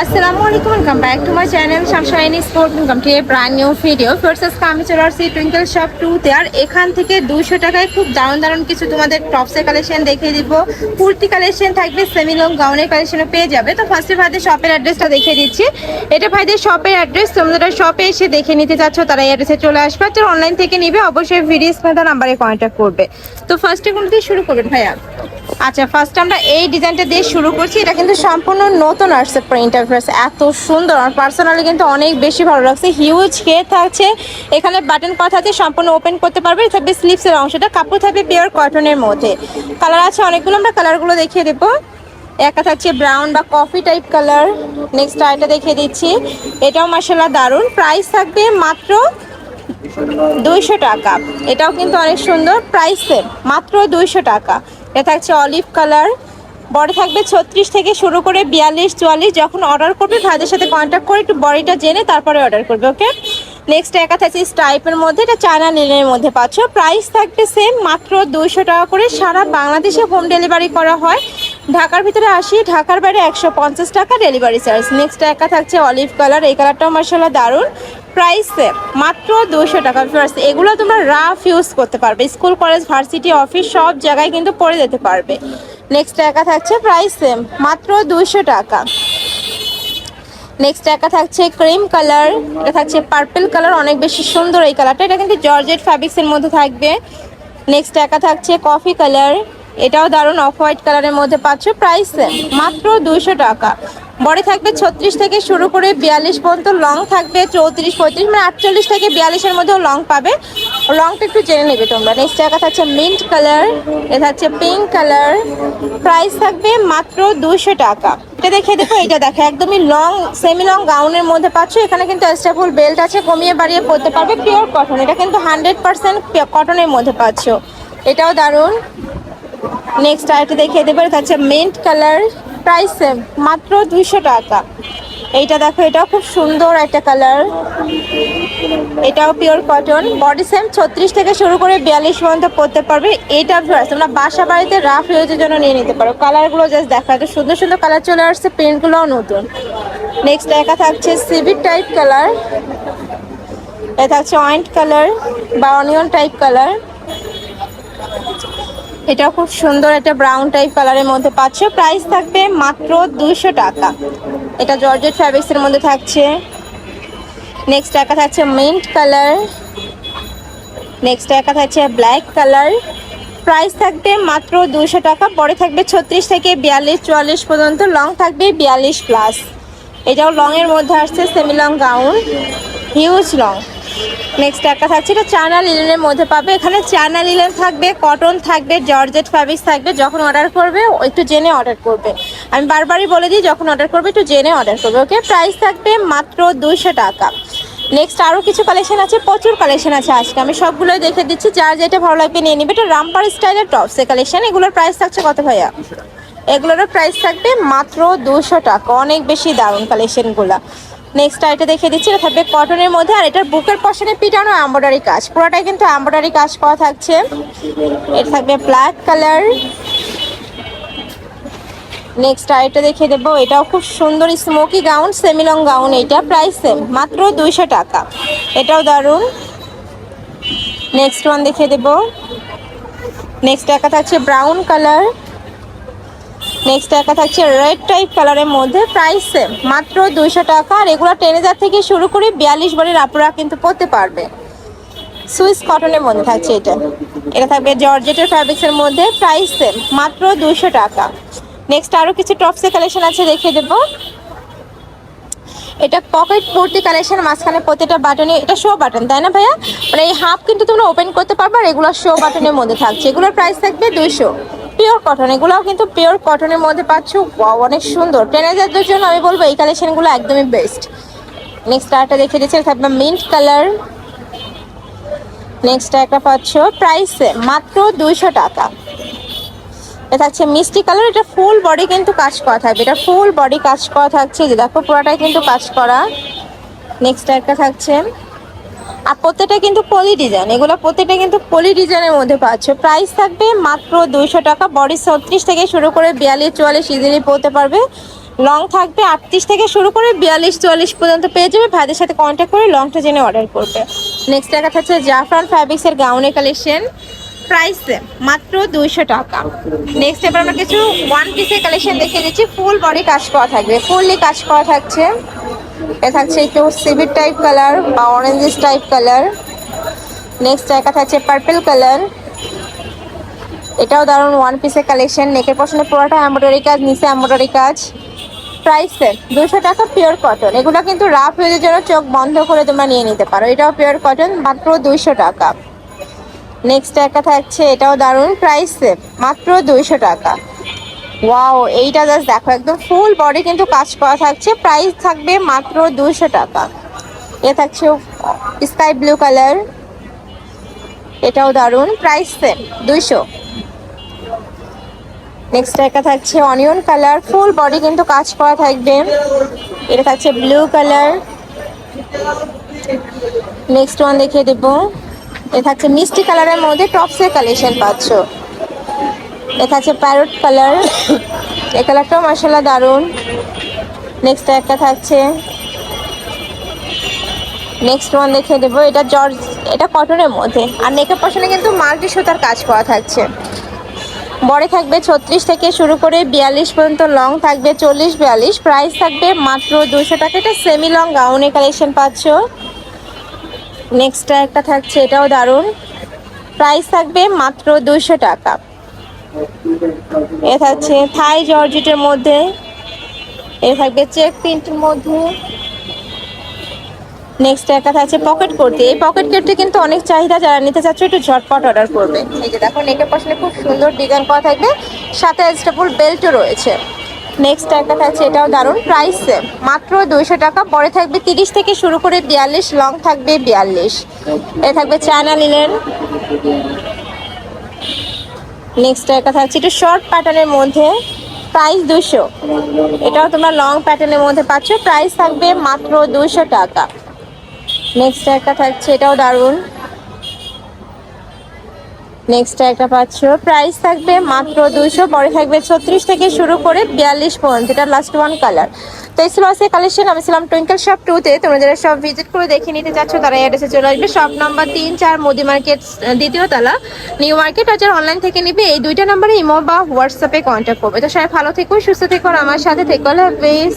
আসসালামু আলাইকুম, welcome back to my channel Sunshine sport. Welcome to A brand new video. First আমি চলে আসছি টুইঙ্কেল শপ 2-তে। আর এখান থেকে 200 টাকায় খুব দারুণ দারুণ কিছু তোমাদের টপসের কালেকশন দেখিয়ে দিব। কুর্তি কালেকশন থাকবে, সেমি লং গাউনের কালেকশনও পেয়ে যাবে। তো ফার্স্টে ভাইদের শপের অ্যাড্রেসটা দেখিয়ে দিচ্ছি। এটা ভাইদের শপের অ্যাড্রেস। তোমরা শপে এসে দেখে নিতে চাচ্ছ তারা এই অ্যাড্রেসে চলে আসবে। আর অনলাইন থেকে নিবে অবশ্যই ভিডিও স্ক্রিনে নাম্বারে কন্ট্যাক্ট করবে। তো ফার্স্টে কোন দিয়ে শুরু করবেন ভাইয়া? আচ্ছা, ফার্স্ট আমরা এই ডিজাইনটা দিয়ে শুরু করছি। এটা কিন্তু সম্পূর্ণ নতুন আসছে প্রিন্টারফেস, এত সুন্দর। আমার পার্সোনালি কিন্তু অনেক বেশি ভালো লাগছে। হিউজ ঘের থাকছে, এখানে বাটন কথা আছে, সম্পূর্ণ ওপেন করতে পারবে। থাকবে স্লিভসের অংশটা, কাপড় থাকবে পিওর কটনের মধ্যে। কালার আছে অনেকগুলো, আমরা কালারগুলো দেখিয়ে দেবো। একটা থাকছে ব্রাউন বা কফি টাইপ কালার। নেক্সট আইটা দেখিয়ে দিচ্ছি, এটাও মাশাআল্লাহ দারুণ। প্রাইস থাকবে মাত্র 200 টাকা। এটাও কিন্তু অনেক সুন্দর, প্রাইস সেম, মাত্র 200 টাকা। এটা থাকছে অলিভ কালার, বডি থাকবে 36 থেকে শুরু করে 42-44। যখন অর্ডার করবে ভাইদের সাথে কন্ট্যাক্ট করে একটু বডিটা জেনে তারপরে অর্ডার করবে, ওকে। নেক্সট একা থাকছে স্টাইপের মধ্যে, এটা চায়না লিনেনের মধ্যে পাচ্ছ। প্রাইস থাকবে সেম, মাত্র 200 টাকা করে। সারা বাংলাদেশে হোম ডেলিভারি করা হয়। ঢাকার ভিতরে 80, ঢাকার বাইরে 150 টাকা ডেলিভারি চার্জ। নেক্সট একা থাকছে অলিভ কালার, এই কালারটাও মাশাআল্লাহ দারুণ। প্রাইস সেম, মাত্র 200 টাকা। এগুলো তোমরা রাফ ইউজ করতে পারবে, স্কুল কলেজ ভার্সিটি অফিস সব জায়গায় কিন্তু পরে যেতে পারবে। নেক্সট একা থাকছে প্রাইস সেম, মাত্র 200 টাকা। নেক্সট একা থাকছে ক্রিম কালার, এটা থাকছে পার্পল কালার, অনেক বেশি সুন্দর এই কালারটা। এটা কিন্তু জর্জেট ফ্যাব্রিক্সের মধ্যে থাকবে। নেক্সট একা থাকছে কফি কালার, এটাও দারুণ, অফ হোয়াইট কালারের মধ্যে পাচ্ছ। প্রাইস সেম, মাত্র 200 টাকা। বডি থাকবে 36 থেকে শুরু করে 42 পর্যন্ত, লং থাকবে 34-35, মানে 48 থেকে 42-এর মধ্যেও লং পাবে। লংটা একটু জেনে নেবে তোমরা। নেক্সট জায়গা থাকছে মিন্ট কালার, এটা থাকছে পিঙ্ক কালার। প্রাইস থাকবে মাত্র 200 টাকা। এটা দেখে দেখো, এটা দেখো একদমই লং সেমি লং গাউনের মধ্যে পাচ্ছ। এখানে কিন্তু স্ট্যাপল বেল্ট আছে, কমিয়ে বাড়িয়ে পরতে পারবে। পিওর কটন, এটা কিন্তু 100% কটনের মধ্যে পাচ্ছ। এটাও দারুণ। নেক্সট আরেকটা দেখিয়ে দেবো, এটা হচ্ছে মিন্ট কালার। প্রাইস সেম, মাত্র 200 টাকা। এইটা দেখো, এটাও খুব সুন্দর একটা কালার, এটাও পিওর কটন। বডি সেম 36 থেকে শুরু করে 42 পর্যন্ত পরতে পারবে। এটা তোমরা বাসা বাড়িতে রাফ ইউজের জন্য নিয়ে নিতে পারো। কালারগুলো জাস্ট দেখা, এত সুন্দর সুন্দর কালার চলে আসছে, প্রিন্টগুলোও নতুন। নেক্সট একা থাকছে সিভিট টাইপ কালার, এটা থাকছে ওয়াইট কালার বা অনিয়ন টাইপ কালার। এটা খুব সুন্দর একটা ব্রাউন টাইপ কালারের মধ্যে পাচ্ছ। প্রাইস থাকবে মাত্র 200 টাকা। এটা জর্জেট ফ্যাব্রিক্সের মধ্যে থাকছে। নেক্সট একা থাকছে মিন্ট কালার, নেক্সট একা থাকছে ব্ল্যাক কালার। প্রাইস থাকবে মাত্র 200 টাকা। বড় থাকবে 36 থেকে 42-44 পর্যন্ত, লং থাকবে 42+। এটাও লং এর মধ্যে আসছে, semi long gown, huge long. Next একটা থাকছে, এটা চায়না লিনেনের মধ্যে পাবে। এখানে চায়না লিনেন থাকবে, কটন থাকবে, জর্জেট ফ্যাব্রিক্স থাকবে। যখন অর্ডার করবে একটু জেনে অর্ডার করবে। আমি বারবারই বলে দিই, যখন অর্ডার করবে একটু জেনে অর্ডার করবে, ওকে। প্রাইস থাকবে মাত্র 200 টাকা। নেক্সট আরও কিছু কালেকশন আছে, প্রচুর কালেকশন আছে আজকে, আমি সবগুলোই দেখে দিচ্ছি। যার যেটা ভালো লাগবে নিয়ে নিবে। এটা রামপার স্টাইলের টপসের কালেকশন। এগুলোর প্রাইস থাকছে কত ভাইয়া? এগুলোরও প্রাইস থাকবে মাত্র 200 টাকা। অনেক বেশি দারুণ কালেকশনগুলো। নেক্সট আইটা দেখিয়ে দিচ্ছি, এটা থাকবে কটনের মধ্যে। আর এটার বুকের পশনে পিটানো এমব্রয়ডারি কাজ, পুরোটাই কিন্তু এমব্রয়ডারি কাজ করা থাকছে। এটা থাকবে ব্ল্যাক কালার। নেক্সট আইটা দেখিয়ে দেবো, এটাও খুব সুন্দর smoky gown, semi long gown. এইটা প্রাইস সেম, মাত্র 200 টাকা। এটাও দারুণ। নেক্সট ওয়ান দেখিয়ে দেবো। নেক্সট একা থাকছে ব্রাউন কালার, নেক্সট একা থাকছে রেড টাইপ কালারের মধ্যে। প্রাইস সেম, মাত্র 200 টাকা। আর এগুলো 10,000 থেকে শুরু করে 42 বারের আপনারা কিন্তু পরতে পারবে। সুইস কটনের মধ্যে থাকছে এটা। এটা থাকবে জর্জেটের ফ্যাব্রিক্সের মধ্যে। প্রাইস সেম, মাত্র 200 টাকা। নেক্সট আরও কিছু টপসের কালেকশন আছে, দেখিয়ে দেবো। এটা পকেট কুর্তি কালেকশন, মাঝখানে প্রতিটা বাটনে এটা শো বাটন, তাই না ভাইয়া? মানে এই হাফ কিন্তু তোমরা ওপেন করতে পারবে। আর এগুলো শো বাটনের মধ্যে থাকছে। এগুলোর প্রাইস থাকবে 200। পিওর কটন, এগুলোও কিন্তু পিওর কটনের মধ্যে পাচ্ছ। অনেক সুন্দর। 10,000 জন্য আমি বলবো এই কালেকশনগুলো একদমই বেস্ট। নেক্সট আরেকটা দেখিয়ে দিচ্ছি, থাকবে মিন্ট কালার। নেক্সট একটা পাচ্ছ, প্রাইস মাত্র 200 টাকা। এটা থাকছে মিষ্টি কালার, এটা ফুল বডি কিন্তু কাজ করা থাকবে। এটা ফুল বডি কাজ করা থাকছে, যে দেখো পুরোটাই কিন্তু কাজ করা। নেক্সট একটা থাকছে, আর প্রত্যেকটা কিন্তু পলি ডিজাইন, এগুলো প্রত্যেকটা কিন্তু পলি ডিজাইনের মধ্যে পাচ্ছ। প্রাইস থাকবে মাত্র 200 টাকা। বডি 36 থেকে শুরু করে 42-44 ইজিলি পরতে পারবে। লং থাকবে 38 থেকে শুরু করে 42-44 পর্যন্ত পেয়ে যাবে। ভাইদের সাথে কন্ট্যাক্ট করে লংটা জেনে অর্ডার করবে। নেক্সট দেখা যাচ্ছে জাফরান ফ্যাব্রিক্সের গাউনের কালেকশন, প্রাইস মাত্র 200 টাকা। নেক্সট এবার আমরা কিছু ওয়ান পিসের কালেকশন দেখিয়ে দিচ্ছি, ফুল বডি কাজ করা থাকবে, ফুললি কাজ করা থাকছে। এটা থাকছে একটু সিভিট টাইপ কালার বা অরেঞ্জিস টাইপ কালার। নেক্সট দেখা থাকছে পার্পল কালার, এটাও দারুণ ওয়ান পিসের কালেকশন। নেকের পশনে পুরোটা এমব্রয়ডারি কাজ, নিচে এমব্রয়ডারি কাজ। প্রাইস 200 টাকা, পিওর কটন। এগুলো কিন্তু রাফ ইউজের জন্য চোখ বন্ধ করে তোমরা নিয়ে নিতে পারো। এটাও পিওর কটন, মাত্র 200 টাকা। নেক্সট একটা থাকছে, এটাও দারুণ, প্রাইস মাত্র 200 টাকা। ওয়াও, এইটা জাস্ট দেখো, একদম ফুল বডি কিন্তু কাজ করা থাকছে, প্রাইস থাকবে মাত্র 200 টাকা। এ থাকছে স্কাই ব্লু কালার, এটাও দারুণ, প্রাইস 200। নেক্সট একটা থাকছে অনিয়ন কালার, ফুল বডি কিন্তু কাজ করা থাকবে। এটা থাকছে ব্লু কালার। নেক্সট ওয়ান দেখিয়ে দেবো, এটা থাকছে মিষ্টি কালারের মধ্যে টপসের কালেকশন পাচ্ছ। এটা থাকছে প্যারট কালার, এই কালারটাও মাশাআল্লাহ দারুণ। নেক্সট একটা থাকছে, নেক্সট ওয়ান দেখিয়ে দেবো, এটা জর্জ, এটা কটনের মধ্যে, আর নেকের পশনে কিন্তু মাল্টি সুতার কাজ করা থাকছে। বড়ে থাকবে 36 থেকে শুরু করে 42 পর্যন্ত, লং থাকবে 40-42, প্রাইস থাকবে মাত্র 200 টাকা। এটা সেমি লং গাউনের কালেকশন পাচ্ছ। নেক্সট একটা থাকছে, এটাও দারুণ, প্রাইস থাকবে মাত্র 200 টাকা। এ থাকছে থাই জর্জেটের মধ্যে, এ থাকবে চেক প্রিন্টের মধ্যে। নেক্সট একটা থাকছে পকেট কুর্তি, এই পকেট কুর্তি কিন্তু অনেক চাহিদা, যারা নিতে চাচ্ছ একটু ঝটপট অর্ডার করবে। এই যে দেখো, নেকের পশনে খুব সুন্দর ডিজাইন করা থাকবে, সাথে স্টেপল বেল্টও রয়েছে। নেক্সট একটা থাকছে, এটাও দারুণ, প্রাইস মাত্র 200 টাকা। পরে থাকবে 30 থেকে শুরু করে 42, লং থাকবে 42। এ থাকবে চায়না লিনেন। নেক্সট একটা থাকছে একটু শর্ট প্যাটার্নের মধ্যে, প্রাইস 200। এটাও তোমরা লং প্যাটার্নের মধ্যে পাচ্ছ, প্রাইস থাকবে মাত্র 200 টাকা। নেক্সট একটা থাকছে, এটাও দারুণ। নেক্সট একটা পাচ্ছ, প্রাইস থাকবে মাত্র 200। পরে থাকবে 36 থেকে শুরু করে 42 পর্যন্ত, এটা লাস্ট ওয়ান কালার। তো এই ছিল আজকে কালেকশন। আমি ছিলাম টুইঙ্কেল শপ 2-তে। তোমরা যারা সব ভিজিট করে দেখে নিতে চাচ্ছ, তারা অ্যাড্রেসে চলে আসবে, শপ নাম্বার 3-4 মোদি মার্কেট, দ্বিতীয় তলা, নিউ মার্কেট। আর যারা অনলাইন থেকে নিবে, এই দুইটা নাম্বারে ইমো বা হোয়াটসঅ্যাপে কন্ট্যাক্ট করবে। তো সবাই ভালো থেকো, সুস্থ থেকো, আর আমার সাথে থেকো। আল্লাহ হাফেজ।